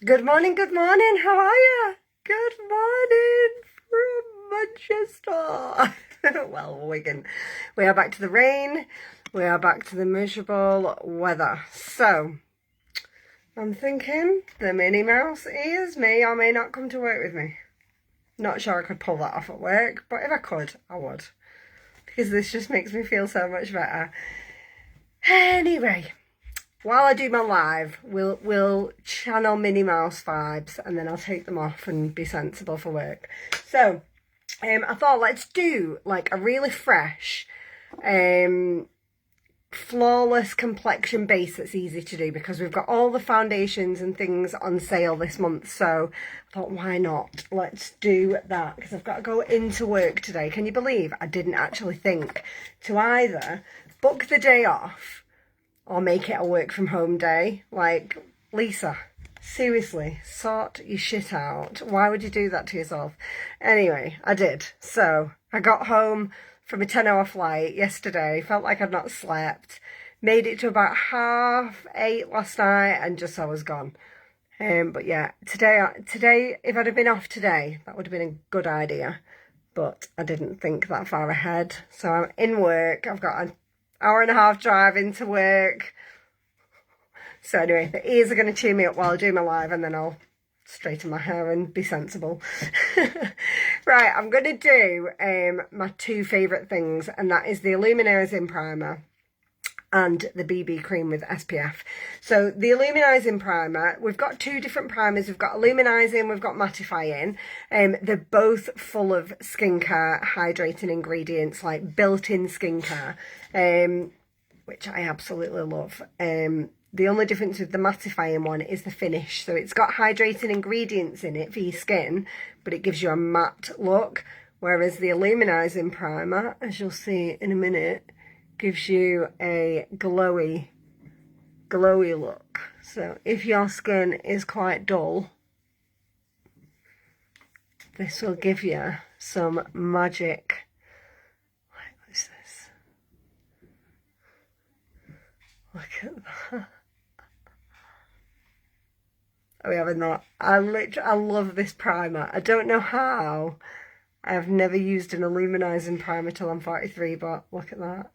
Good morning, how are you? Good morning from Manchester. Well, we are back to the rain, we are back to the miserable weather. So, I'm thinking the Minnie Mouse ears may or may not come to work with me. Not sure I could pull that off at work, but if I could, I would. Because this just makes me feel so much better. Anyway, while I do my live, we'll channel Minnie Mouse vibes and then I'll take them off and be sensible for work. So, I thought let's do like a really fresh, flawless complexion base that's easy to do because we've got all the foundations and things on sale this month. So I thought, why not? Let's do that because I've got to go into work today. Can you believe I didn't actually think to either book the day off or make it a work from home day? Like, Lisa, seriously, sort your shit out. Why would you do that to yourself? Anyway, I did. So I got home from a 10-hour flight yesterday, felt like I'd not slept, made it to about 8:30 last night and just I was gone. But yeah, today, if I'd have been off today, that would have been a good idea. But I didn't think that far ahead. So I'm in work. I've got an hour and a half drive into work. So anyway, the ears are going to cheer me up while I do my live and then I'll straighten my hair and be sensible. Right, I'm going to do my two favourite things, and that is the Illuminizing Primer and the BB cream with SPF. So the Illuminizing Primer, we've got two different primers. We've got Illuminizing, we've got Mattifying. They're both full of skincare hydrating ingredients, like built-in skincare, which I absolutely love. The only difference with the mattifying one is the finish. So it's got hydrating ingredients in it for your skin, but it gives you a matte look. Whereas the Illuminizing Primer, as you'll see in a minute, gives you a glowy look. So if your skin is quite dull, this will give you some magic. What is this? Look at that. Are we having that? I love this primer. I don't know how. I've never used an Illuminizing primer till I'm 43, but look at that.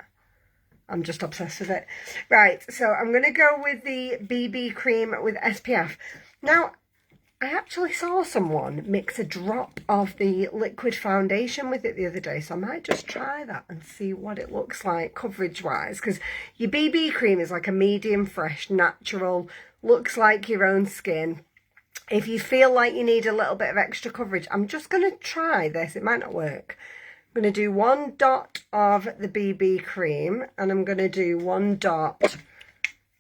I'm just obsessed with it. Right, so I'm going to go with the BB cream with SPF. Now, I actually saw someone mix a drop of the liquid foundation with it the other day, so I might just try that and see what it looks like coverage-wise, because your BB cream is like a medium fresh, natural, looks like your own skin. If you feel like you need a little bit of extra coverage, I'm just going to try this. It might not work. I'm going to do 1 dot of the BB cream and I'm going to do 1 dot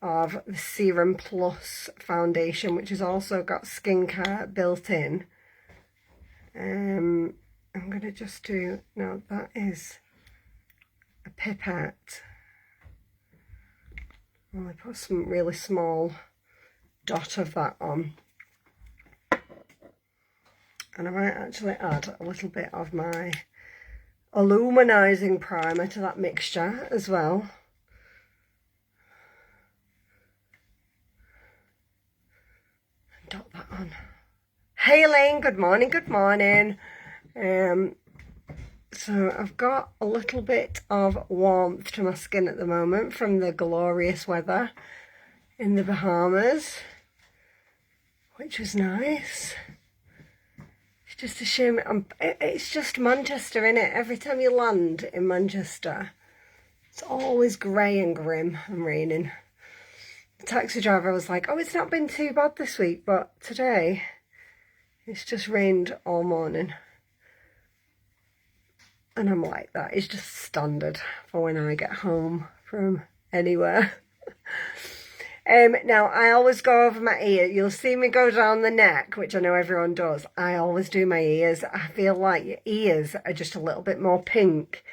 of the Serum Plus foundation, which has also got skincare built in. I'm going to just do, no, that is a pipette. I'll put some really small dot of that on. And I might actually add a little bit of my Illuminizing primer to that mixture as well. Dot that on. Hey Elaine, good morning, good morning. So I've got a little bit of warmth to my skin at the moment from the glorious weather in the Bahamas, which was nice. It's just a shame. It's just Manchester, innit? Every time you land in Manchester, it's always grey and grim and raining. The taxi driver was like, oh, it's not been too bad this week, but today it's just rained all morning. And I'm like, that is just standard for when I get home from anywhere. Now, I always go over my ear. You'll see me go down the neck, which I know everyone does. I always do my ears. I feel like your ears are just a little bit more pink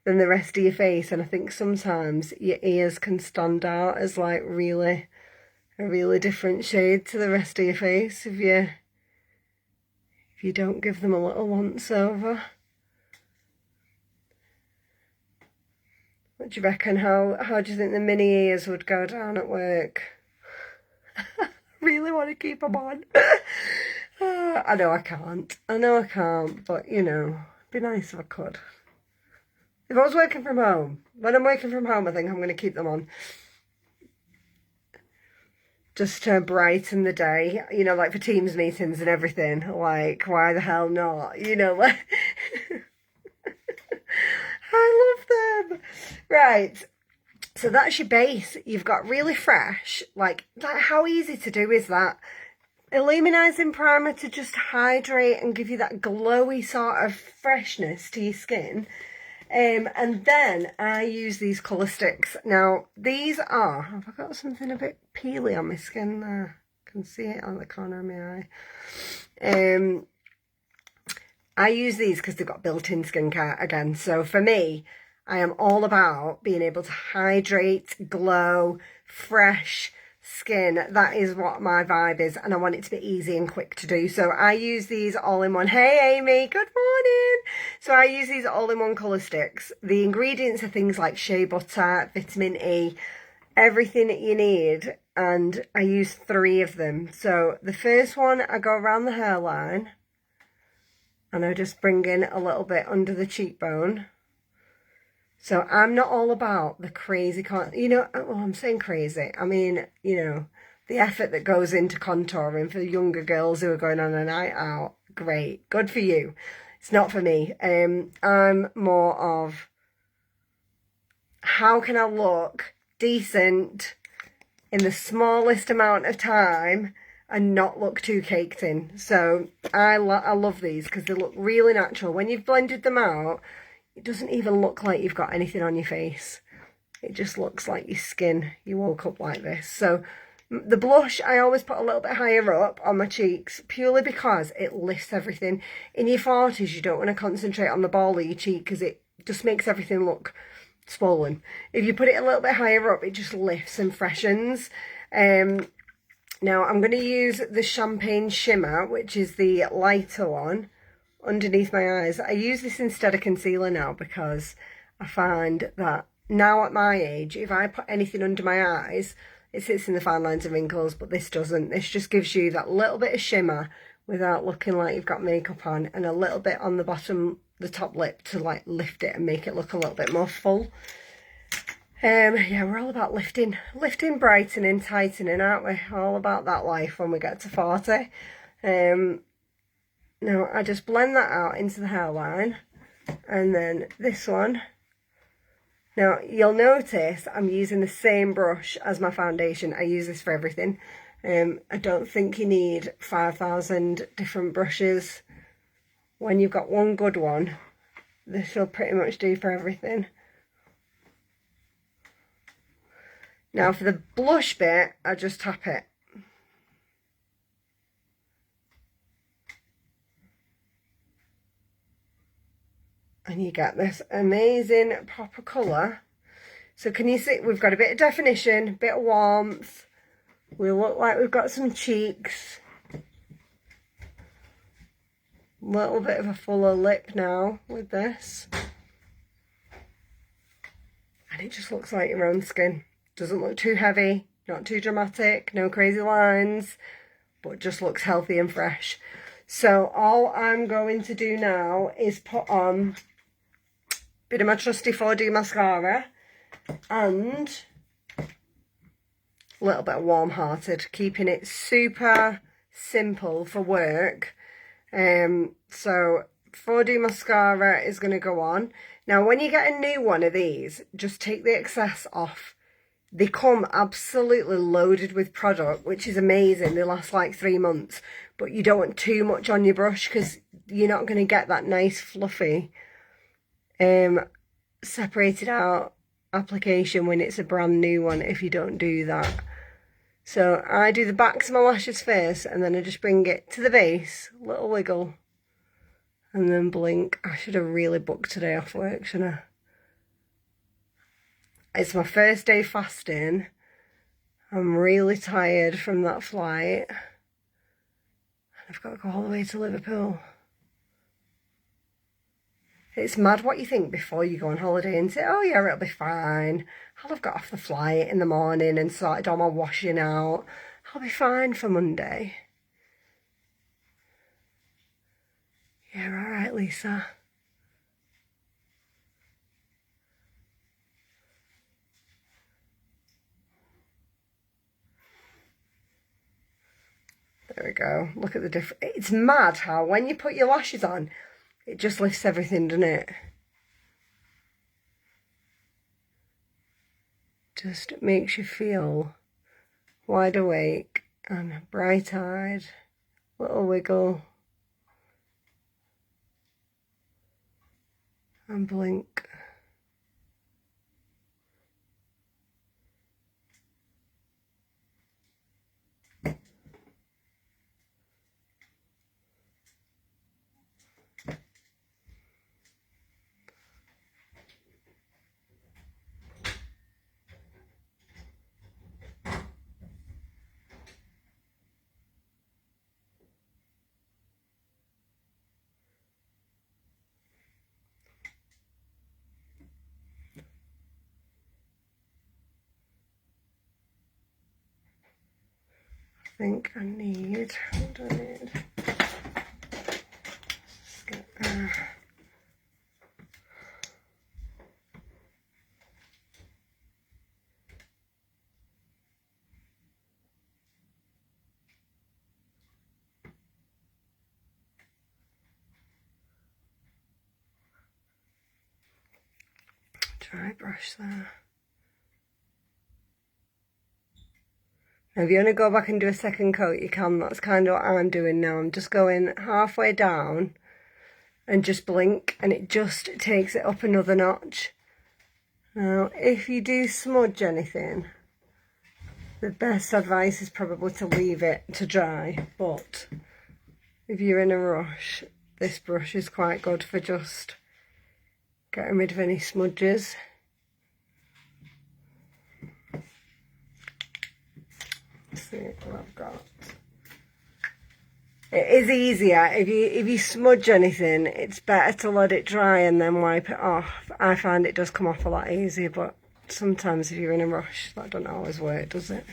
than the rest of your face. And I think sometimes your ears can stand out as like a really different shade to the rest of your face if you don't give them a little once over. What do you reckon? How do you think the mini ears would go down at work? really want to keep them on. I know I can't. But, you know, it'd be nice if I could. If I was working from home, when I'm working from home, I think I'm going to keep them on. Just to brighten the day, you know, like for Teams meetings and everything. Like, why the hell not? You know, like... I love them. Right. So that's your base. You've got really fresh. Like how easy to do is that? Illuminizing primer to just hydrate and give you that glowy sort of freshness to your skin. And then I use these colour sticks. Now, these are... Have I got something a bit peely on my skin there? I can see it on the corner of my eye. I use these because they've got built-in skincare again. So for me, I am all about being able to hydrate, glow, fresh skin. That is what my vibe is, and I want it to be easy and quick to do. So I use these all in one. Hey Amy, good morning. So I use these all in one colour sticks. The ingredients are things like shea butter, vitamin E, everything that you need, and I use 3 of them. So the first one, I go around the hairline, and I just bring in a little bit under the cheekbone. So I'm not all about the crazy, you know, well, I'm saying crazy. I mean, you know, the effort that goes into contouring for younger girls who are going on a night out. Great. Good for you. It's not for me. I'm more of how can I look decent in the smallest amount of time and not look too caked in. So I love these because they look really natural. When you've blended them out, it doesn't even look like you've got anything on your face. It just looks like your skin. You woke up like this. So the blush, I always put a little bit higher up on my cheeks, purely because it lifts everything. In your 40s, you don't want to concentrate on the ball of your cheek because it just makes everything look swollen. If you put it a little bit higher up, it just lifts and freshens. Now I'm going to use the Champagne Shimmer, which is the lighter one, underneath my eyes. I use this instead of concealer now because I find that now at my age, if I put anything under my eyes, it sits in the fine lines and wrinkles, but this doesn't. This just gives you that little bit of shimmer without looking like you've got makeup on, and a little bit on the bottom, the top lip, to like lift it and make it look a little bit more full. Yeah, we're all about lifting, brightening, tightening, aren't we? All about that life when we get to 40. Now, I just blend that out into the hairline, and then this one. Now, you'll notice I'm using the same brush as my foundation. I use this for everything. I don't think you need 5,000 different brushes. When you've got one good one, this will pretty much do for everything. Now, for the blush bit, I just tap it. And you get this amazing pop of colour. So can you see, we've got a bit of definition, a bit of warmth. We look like we've got some cheeks. A little bit of a fuller lip now with this. And it just looks like your own skin. Doesn't look too heavy, not too dramatic, no crazy lines, but just looks healthy and fresh. So all I'm going to do now is put on a bit of my trusty 4D mascara and a little bit of Warm Hearted, keeping it super simple for work. So 4D mascara is going to go on. Now when you get a new one of these, just take the excess off. They come absolutely loaded with product, which is amazing. They last like 3 months, but you don't want too much on your brush because you're not going to get that nice fluffy separated out application when it's a brand new one if you don't do that. So I do the backs of my lashes first, and then I just bring it to the base, little wiggle, and then blink. I should have really booked today off work, shouldn't I? It's my first day fasting. I'm really tired from that flight. And I've got to go all the way to Liverpool. It's mad what you think before you go on holiday and say, oh yeah, it'll be fine. I'll have got off the flight in the morning and sorted all my washing out. I'll be fine for Monday. Yeah, all right, Lisa. There we go. Look at the difference. It's mad how when you put your lashes on, it just lifts everything, doesn't it? Just makes you feel wide awake and bright-eyed. Little wiggle. And blink. I think I need, what do I need? Let's get, dry brush there. Now, if you want to go back and do a second coat, you can. That's kind of what I'm doing now. I'm just going halfway down and just blink, and it just takes it up another notch. Now, if you do smudge anything, the best advice is probably to leave it to dry. But if you're in a rush, this brush is quite good for just getting rid of any smudges. Let's see what I've got. It is easier if you smudge anything, it's better to let it dry and then wipe it off. I find it does come off a lot easier, but sometimes if you're in a rush, that doesn't always work, does it?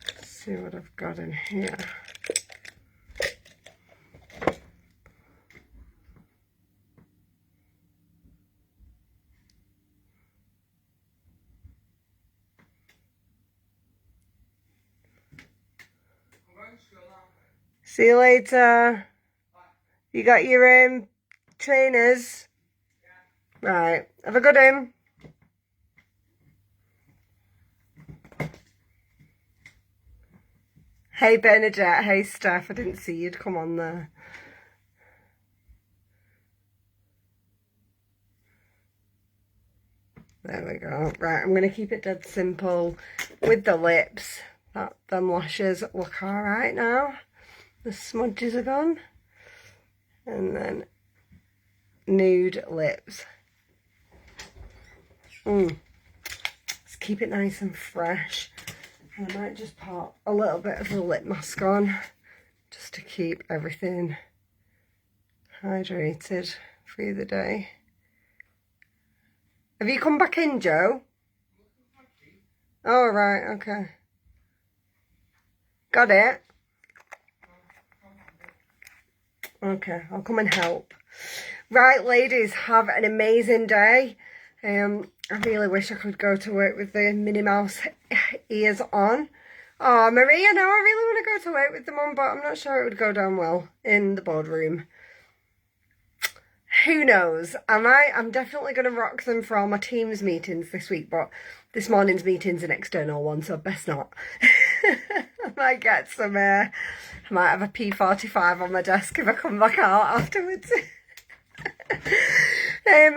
Let's see what I've got in here. See you later. You got your trainers? Right. Have a good one. Hey Bernadette. Hey Steph. I didn't see you'd come on there. There we go. Right. I'm going to keep it dead simple with the lips. Them lashes look alright now. The smudges are gone. And then nude lips. Let's keep it nice and fresh. And I might just put a little bit of the lip mask on just to keep everything hydrated through the day. Have you come back in, Joe? Oh, right, okay. Got it? Okay, I'll come and help. Right, ladies, have an amazing day. I really wish I could go to work with the Minnie Mouse ears on. Oh, Maria, no, I really want to go to work with them on, but I'm not sure it would go down well in the boardroom. Who knows? I'm definitely going to rock them for all my Teams meetings this week, but this morning's meeting's an external one, so best not. I might get some, I might have a P45 on my desk if I come back out afterwards.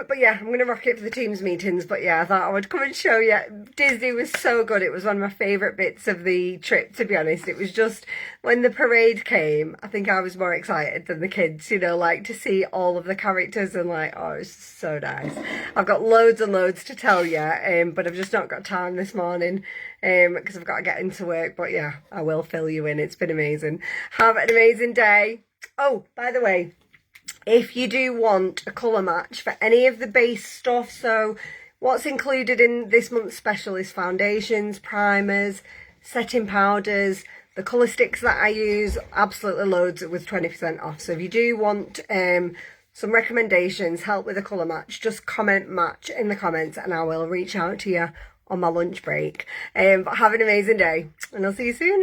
But yeah, I'm going to rock it for the Teams meetings. But yeah, I thought I would come and show you. Disney was so good. It was one of my favourite bits of the trip, to be honest. It was just, when the parade came, I think I was more excited than the kids, you know, like to see all of the characters and like, oh, it was so nice. I've got loads and loads to tell you, but I've just not got time this morning because I've got to get into work. But yeah, I will fill you in. It's been amazing. Have an amazing day. Oh, by the way, if you do want a colour match for any of the base stuff, so what's included in this month's special is foundations, primers, setting powders, the colour sticks that I use, absolutely loads with 20% off. So if you do want some recommendations, help with a colour match, just comment match in the comments and I will reach out to you on my lunch break. But have an amazing day and I'll see you soon.